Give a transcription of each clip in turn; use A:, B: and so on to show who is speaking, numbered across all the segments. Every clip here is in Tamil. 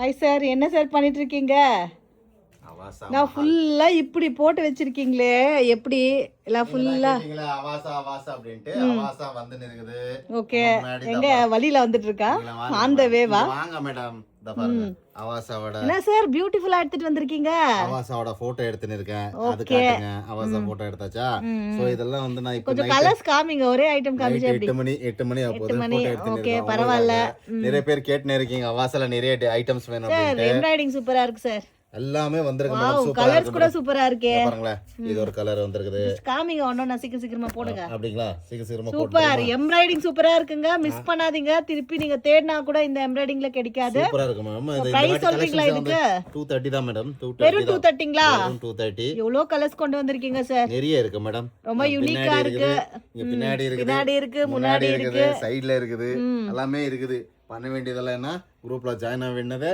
A: ஹாய் சார், என்ன சார் பண்ணிட்டு இருக்கீங்க? நான் ஃபுல்லா இப்படி போட்டு வச்சிருக்கீங்களே, எப்படி எல்லாம் ஃபுல்லா? ஓகே, எங்க வழியில வந்துட்டு இருக்கா? அந்த வேவா?
B: வாங்க மேடம், இந்த பாருங்க அவாசாவோட.
A: என்ன சார் பியூட்டிஃபுல்லா எடுத்துட்டு வந்திருக்கீங்க?
B: அவாசாவோட போட்டோ எடுத்துன்னு இருக்கேன். அது காட்டுங்க. அவாசா போட்டோ எடுத்தாச்சா? சோ இதெல்லாம் வந்து நான் இப்போ
A: கொஞ்சம் கலர்ஸ் காமிங்க, ஒரே ஐட்டம் காமிச்சே அப்படி.
B: 8 மணி ஆகுது. போட்டோ எடுத்துன்னு
A: ஓகே,
B: இருக்கேன்.
A: பரவாயில்ல.
B: நிறைய பேர் கேட்டுனே இருக்கீங்க அவாசால நிறைய ஐட்டம்ஸ் வேணும்
A: சார்
B: அப்படினு.
A: எம்ப்ராய்டிங் சூப்பரா இருக்கு சார்.
B: எல்லாமே வந்திருக்கு மேடம். சூப்பரா
A: கலர்ஸ் கூட சூப்பரா இருக்கே.
B: பாருங்களே, இது ஒரு கலர் வந்திருக்குது.
A: காமிங்க ஒண்ணு சீக்கிரமா போடுங்க.
B: அப்படிங்களா? சீக்கிரமா போடுங்க.
A: சூப்பர் எம்ப்ராய்டிங் சூப்பரா இருக்குங்க. மிஸ் பண்ணாதீங்க. திருப்பி நீங்க தேடினா கூட இந்த எம்ப்ராய்டிங்ல கிடைக்காது.
B: சூப்பரா இருக்கு மேம். இந்த
A: பிரைஸ் சொல்றீங்களா இதுக்கு?
B: 230 தான் மேடம். 230
A: வெறும் 230ங்களா?
B: 230.
A: எவ்வளவு கலர்ஸ் கொண்டு வந்திருக்கீங்க சார்?
B: நிறைய இருக்கு மேடம்.
A: ரொம்ப யூனிக்கா இருக்கு.
B: இங்க பின்னாடி இருக்கு,
A: முன்னாடி இருக்கு,
B: சைடுல இருக்குது, எல்லாமே இருக்குது. பண்ண வேண்டியதெல்லாம் என்ன, குரூப்ல ஜாயின் ஆக வேண்டியது,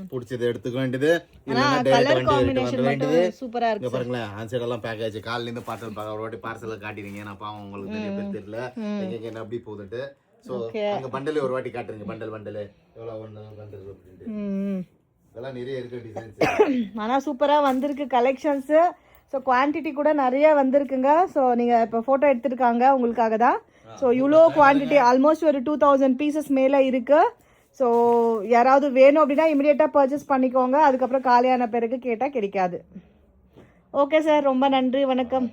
B: பிடிச்சது எடுத்துக்க வேண்டியது, இல்லைன்னா டைரக்ட் வண்டி எடுத்து வர வேண்டியது.
A: சூப்பரா இருக்கு.
B: இங்க பாருங்களேன், ஆன்சைட் எல்லாம் பேக்கேஜ். காலையில இருந்து பார்சல் ஒரு வாட்டி பார்சல் காட்டிடுங்க. நான் பாவம் உங்களுக்கு நிறைய பேர் தெரியல எங்க என்ன அப்படி போகுதுட்டு. சோ அங்க பண்டல் ஒரு வாட்டி காட்டுறீங்க. பண்டல் எவ்வளவு ஒண்ணு பண்டல் அப்படின்ட்டு இதெல்லாம் நிறைய இருக்கு டிசைன்ஸ்.
A: ஆனா சூப்பரா வந்திருக்கு கலெக்ஷன்ஸ். ஸோ குவான்டிட்டி கூட நிறைய வந்திருக்குங்க. ஸோ நீங்கள் இப்போ ஃபோட்டோ எடுத்துருக்காங்க உங்களுக்காக தான். ஸோ இவ்வளோ குவான்டிட்டி ஆல்மோஸ்ட் ஒரு 2000 பீசஸ் மேலே இருக்குது. ஸோ யாராவது வேணும் அப்படின்னா இமிடியேட்டாக பர்ச்சேஸ் பண்ணிக்கோங்க. அதுக்கப்புறம் காலியான பிறகு கேட்டால் கிடைக்காது. ஓகே சார், ரொம்ப நன்றி, வணக்கம்.